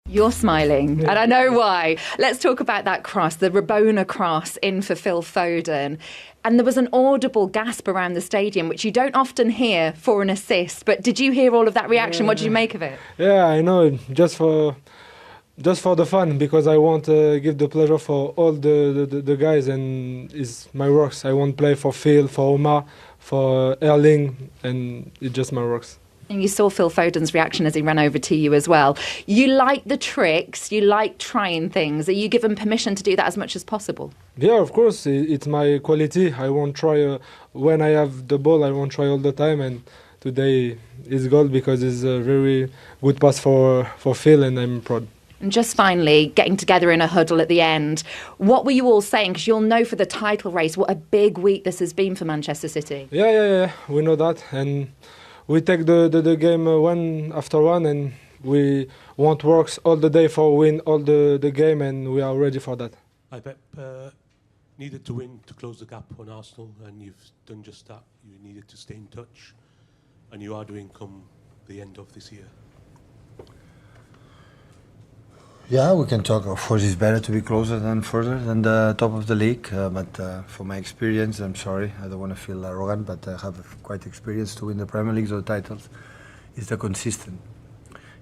You're smiling, and I know why. Let's talk about that cross, the Rabona cross in for Phil Foden. And there was an audible gasp around the stadium, which you don't often hear for an assist. But did you hear all of that reaction? What did you make of it? Yeah, I know. Just for the fun, because I want to give the pleasure for all the guys, and it's my works. I want to play for Phil, for Omar, for Erling, and it's just my works. And you saw Phil Foden's reaction as he ran over to you as well. You like the tricks, you like trying things. Are you given permission to do that as much as possible? Yeah, of course. It's my quality. I won't try, when I have the ball, I won't try all the time. And today is goal because it's a very good pass for Phil, and I'm proud. And just finally, getting together in a huddle at the end, what were you all saying? Because you'll know for the title race what a big week this has been for Manchester City. Yeah. We know that. And we take the game one after one, and we want works all the day for win all the game, and we are ready for that. I Pep needed to win to close the gap on Arsenal, and you've done just that. You needed to stay in touch, and you are doing come the end of this year. Yeah, we can talk. Of course, it's better to be closer than further than the top of the league. But for my experience, I'm sorry, I don't want to feel arrogant, but I have quite experience to win the Premier League or titles. It's the consistent.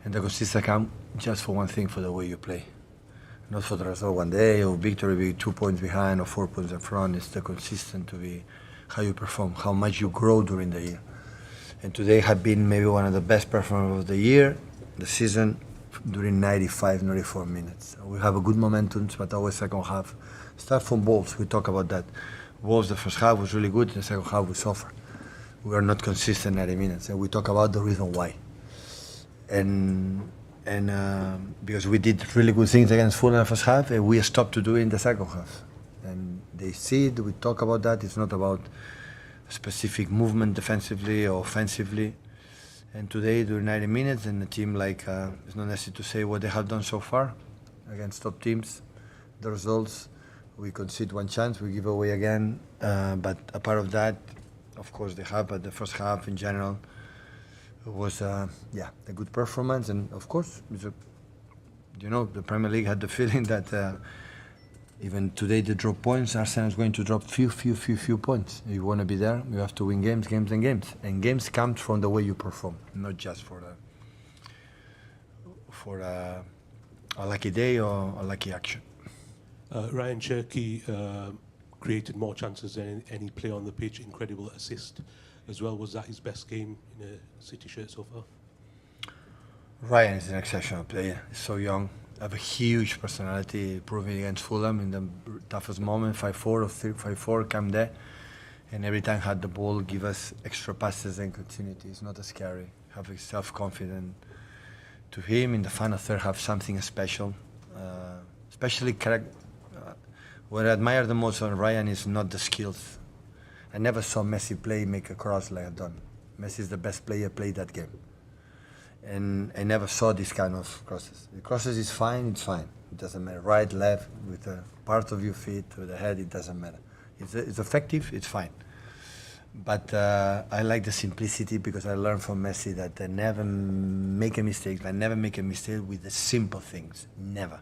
And the consistent come just for one thing, for the way you play. Not for the result one day, or victory be 2 points behind or 4 points in front. It's the consistent to be how you perform, how much you grow during the year. And today had been maybe one of the best performances of the year, the season, during 95, 94 minutes. We have a good momentum, but always second half. Start from Wolves, we talk about that. Wolves, the first half was really good, the second half we suffer. We are not consistent 90 minutes, and we talk about the reason why. And because we did really good things against Fulham in the first half, and we stopped to do it in the second half. And they see it, we talk about that. It's not about specific movement defensively or offensively. And today, during 90 minutes, and the team, it's not necessary to say what they have done so far against top teams. The results, we concede one chance, we give away again. But a part of that, of course, they have. But the first half, in general, was a good performance. And of course, the Premier League had the feeling that even today they drop points. Arsenal is going to drop few points. If you want to be there, you have to win games. And games come from the way you perform, not just for a lucky day or a lucky action. Rayan Cherki created more chances than any player on the pitch. Incredible assist as well. Was that his best game in a City shirt so far? Rayan is an exceptional player. He's so young. Have a huge personality, proving against Fulham in the toughest moment, 5-4 or 5-4, come there, and every time had the ball, give us extra passes and continuity. It's not as scary. Have a self-confidence to him in the final third. Have something special, especially what I admire the most on Rayan is not the skills. I never saw Messi make a cross like I've done. Messi is the best player played that game. And I never saw this kind of crosses. The crosses is fine, it's fine. It doesn't matter. Right, left, with a part of your feet, with the head, it doesn't matter. It's effective, it's fine. But I like the simplicity, because I learned from Messi that I never make a mistake. I never make a mistake with the simple things. Never.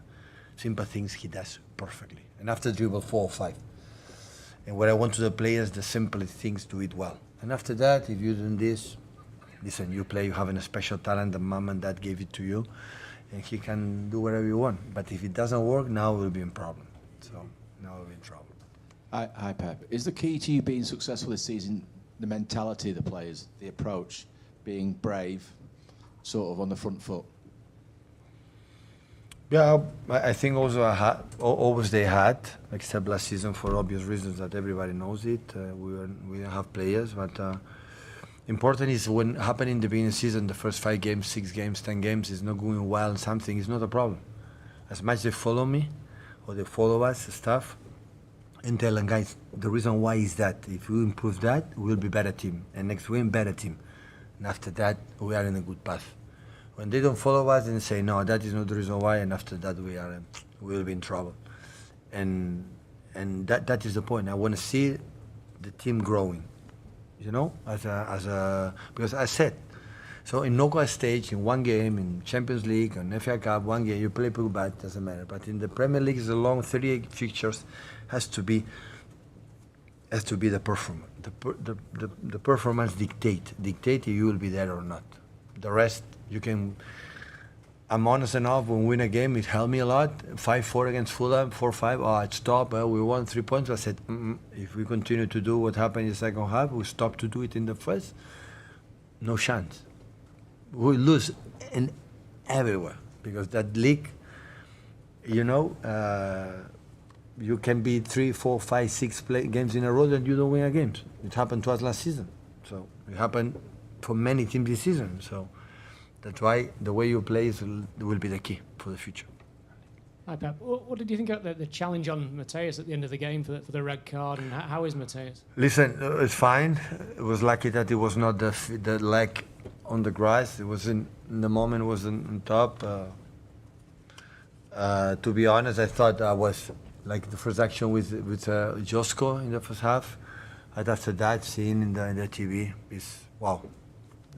Simple things he does perfectly. And after dribble 4 or 5. And what I want to the players, the simple things, do it well. And after that, if you're doing this, listen, you play, you have a special talent, the mom and dad gave it to you, and he can do whatever you want. But if it doesn't work, now we'll be in problem. So now we'll be in trouble. Hi, Pep. Is the key to you being successful this season the mentality of the players, the approach, being brave, sort of on the front foot? Yeah, I think also always they had, except last season for obvious reasons that everybody knows it. We don't have players, but important is when happen in the beginning of the season, the first 5 games, 6 games, 10 games is not going well and something is not a problem. As much they follow me or they follow us, stuff, and tell them, guys, the reason why is that if we improve that, we'll be better team. And next week, better team. And after that, we are in a good path. When they don't follow us and say, no, that is not the reason why, and after that, we'll be in trouble. And that is the point. I want to see the team growing. You know, because I said, So in knockout stage, in one game, in Champions League, on FA Cup, one game, you play pretty bad, doesn't matter. But in the Premier League, it's a long 38 fixtures, has to be the performance. The performance dictate if you will be there or not. The rest, you can. I'm honest enough, when we win a game, it helped me a lot. 5-4 against Fulham, 4-5, it stopped. We won 3 points. I said, if we continue to do what happened in the second half, we stop to do it in the first, no chance. We lose in everywhere, because that league, you can be 3, 4, 5, 6 games in a row and you don't win a game. It happened to us last season. So it happened for many teams this season. So that's why the way you play will be the key for the future. Hi, Pep. What did you think of the challenge on Mateus at the end of the game for the red card, and how is Mateus? Listen, it's fine. It was lucky that it was not the leg on the grass. It was in the moment, it was on top. To be honest, I thought I was like the first action with Josko in the first half. And after that, seeing in the TV is wow.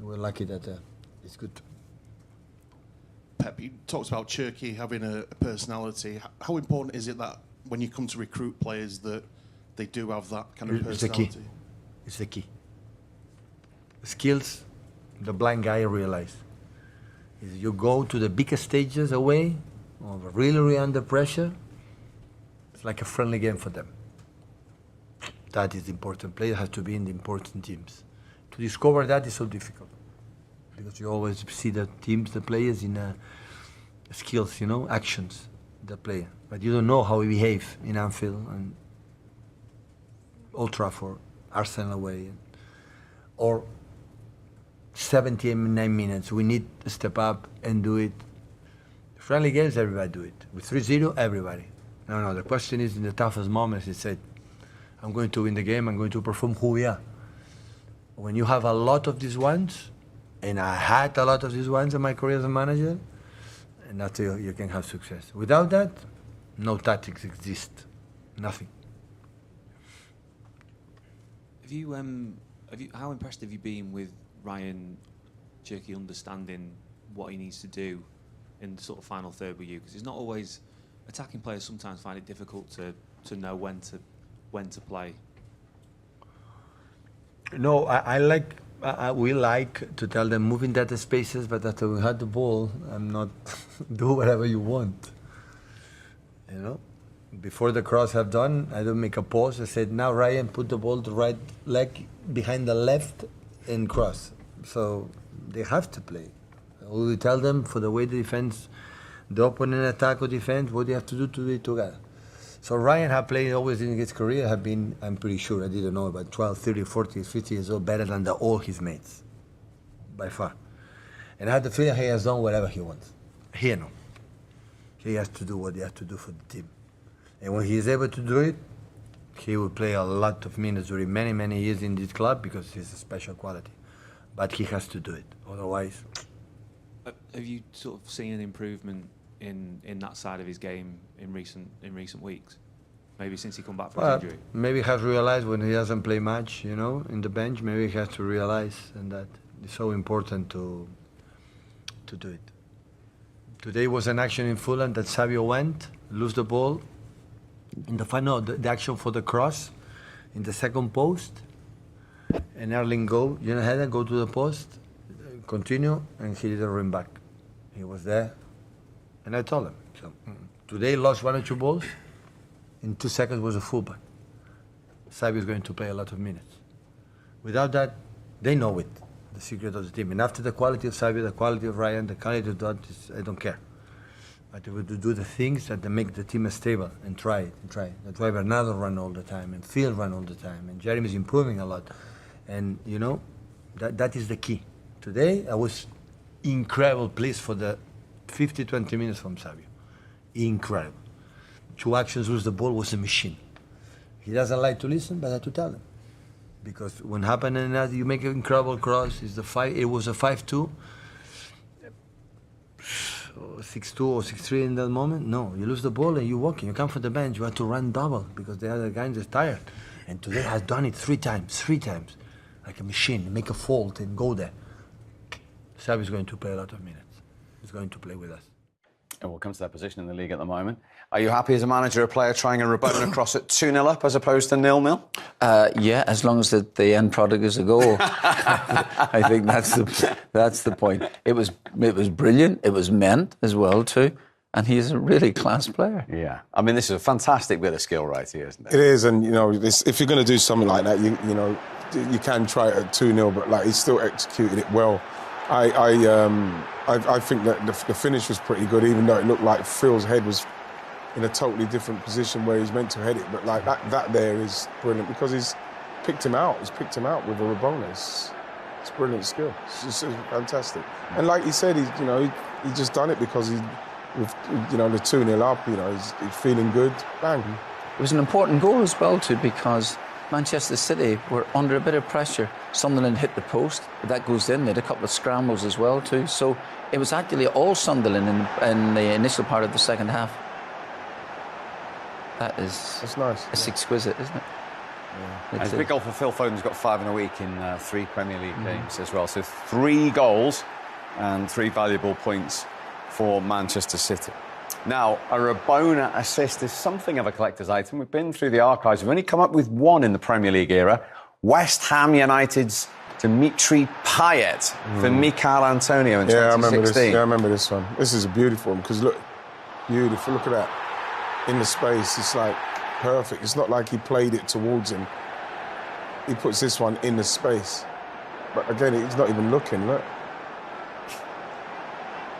We're lucky that it's good. Pep, you talked about Cherki having a personality. How important is it that when you come to recruit players that they do have that kind of personality? It's the key. Skills, the blind guy realized. Is you go to the biggest stages away, or really under pressure, it's like a friendly game for them. That is important. Player has to be in the important teams. To discover that is so difficult, because you always see the teams, the players in skills, actions, the player. But you don't know how he behave in Anfield and Old Trafford, Arsenal away, or 79 minutes. We need to step up and do it. Friendly games, everybody do it. With 3-0, everybody. No, the question is in the toughest moments, he said, I'm going to win the game, I'm going to perform who we are. When you have a lot of these ones, and I had a lot of these ones in my career as a manager, and that's how you can have success. Without that, no tactics exist. Nothing. How impressed have you been with Rayan Cherki understanding what he needs to do in the sort of final third with you? Because it's not always attacking players. Sometimes find it difficult to know when to play. No, we like to tell them move in that spaces, but after we had the ball, I'm not do whatever you want. Before the cross have done, I don't make a pause. I said, now Ryan, put the ball to right leg behind the left and cross. So they have to play. We tell them for the way the defense, the opponent attack or defense, what they have to do together. So Ryan had played always in his career, have been, I'm pretty sure, I didn't know, about 12, 30, 40, 50 years old, better than all his mates, by far. And I had the feeling he has done whatever he wants. He has to do what he has to do for the team. And when he is able to do it, he will play a lot of minutes during many, many years in this club because he's a special quality. But he has to do it, otherwise. Have you sort of seen an improvement in that side of his game in recent weeks? Maybe since he come back from his injury? Maybe he has realized when he doesn't play much, in the bench, maybe he has to realize, and that it's so important to do it. Today was an action in Fulham that Savio went, lose the ball. In the final, the action for the cross in the second post, and Erling go to the post, continue, and he didn't run back. He was there, and I told him. So today lost 1 or 2 balls. In 2 seconds was a fullback. Savio is going to play a lot of minutes. Without that, they know it, the secret of the team. And after the quality of Savio, the quality of Ryan, the quality of that, I don't care. But we would do the things that make the team stable and try it. That's why Bernardo run all the time and Phil run all the time and Jeremy is improving a lot. And that is the key. Today I was incredible pleased for the 20 minutes from Savio. Incredible. 2 actions, lose the ball, was a machine. He doesn't like to listen, but I have to tell him. Because when happening that, you make an incredible cross, it was a 5-2. 6-2 or 6-3 in that moment. No, you lose the ball and you walk. You come from the bench, you have to run double because the other guy is tired. And today has done it 3 times, like a machine. Make a fault and go there. Xavi is going to play a lot of minutes. He's going to play with us. And we'll come to that position in the league at the moment. Are you happy as a manager, a player trying a rabona cross at 2-0 up as opposed to 0-0? Yeah, as long as the end product is a goal. I think that's the point. It was brilliant. It was meant as well too. And he's a really class player. Yeah. I mean, this is a fantastic bit of skill right here, isn't it? It is, and, if you're going to do something like that, you can try it at 2-0, but, like, he still executed it well. I think that the finish was pretty good, even though it looked like Phil's head was in a totally different position where he's meant to head it. But, like, that there is brilliant because he's picked him out. He's picked him out with a rabona. It's brilliant skill. It's fantastic. And like he said, he just done it because with the 2-0 up, he's feeling good. Bang. It was an important goal as well too, because Manchester City were under a bit of pressure. Sunderland hit the post, but that goes in. They had a couple of scrambles as well too. So it was actually all Sunderland in the initial part of the second half. That's nice. It's exquisite, isn't it? Yeah. It's a big goal for Phil Foden. He's got 5 in a week in 3 Premier League games as well. So 3 goals and 3 valuable points for Manchester City. Now, a rabona assist is something of a collector's item. We've been through the archives. We've only come up with 1 in the Premier League era. West Ham United's Dimitri Payet for Mikel Antonio in 2016. I remember this one. This is a beautiful one because, look, beautiful. Look at that. In the space, it's like perfect. It's not like he played it towards him. He puts this one in the space. But again, he's not even looking, look.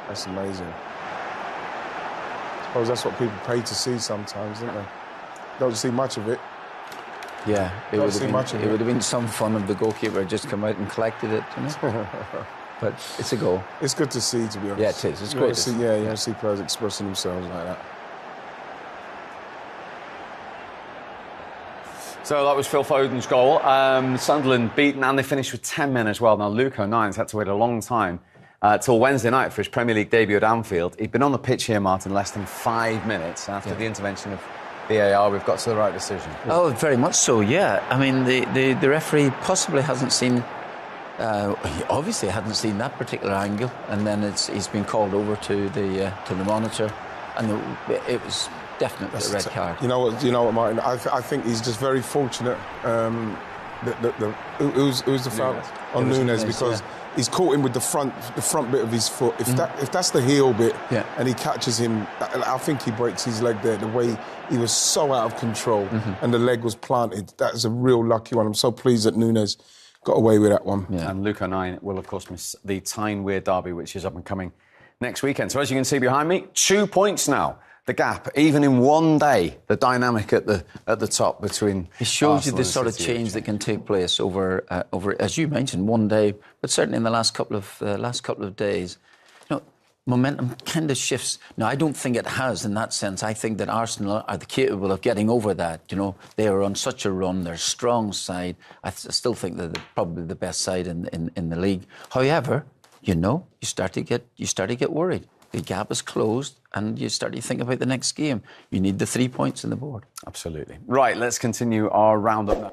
That's amazing. I suppose that's what people pay to see sometimes, don't they? Don't see much of it. Yeah, it would have been some fun if the goalkeeper had just come out and collected it, But it's a goal. It's good to see, to be honest. Yeah, it is. It's great. You want to see players expressing themselves like that. So that was Phil Foden's goal. Sunderland beaten, and they finished with 10 men as well. Now, Luke O'Nine's had to wait a long time till Wednesday night for his Premier League debut at Anfield. He'd been on the pitch here, Martin, less than 5 minutes after the intervention of VAR. We've got to the right decision. Oh, very much so, yeah. I mean, the referee possibly hasn't seen... he obviously hadn't seen that particular angle, and then he's been called over to the monitor, and it was definitely a red card. You know what, Martin? I think he's just very fortunate. It was the foul on Nunes because he's caught him with the front bit of his foot. If that's the heel bit, and he catches him, I think he breaks his leg there. The way he was so out of control, and the leg was planted. That is a real lucky one. I'm so pleased that Nunes got away with that one. Yeah. And Luke O'Nine will, of course, miss the Tyne-Wear derby, which is up and coming next weekend. So as you can see behind me, 2 points now. The gap, even in one day, the dynamic at the top between. It shows you the sort of change that can take place over, as you mentioned, one day, but certainly in the last couple of days. Momentum kind of shifts. Now, I don't think it has in that sense. I think that Arsenal are capable of getting over that. They are on such a run. They're a strong side. I still think that they're probably the best side in the league. However, you start to get worried. The gap is closed, and you start to think about the next game. You need the 3 points on the board. Absolutely. Right, let's continue our roundup now.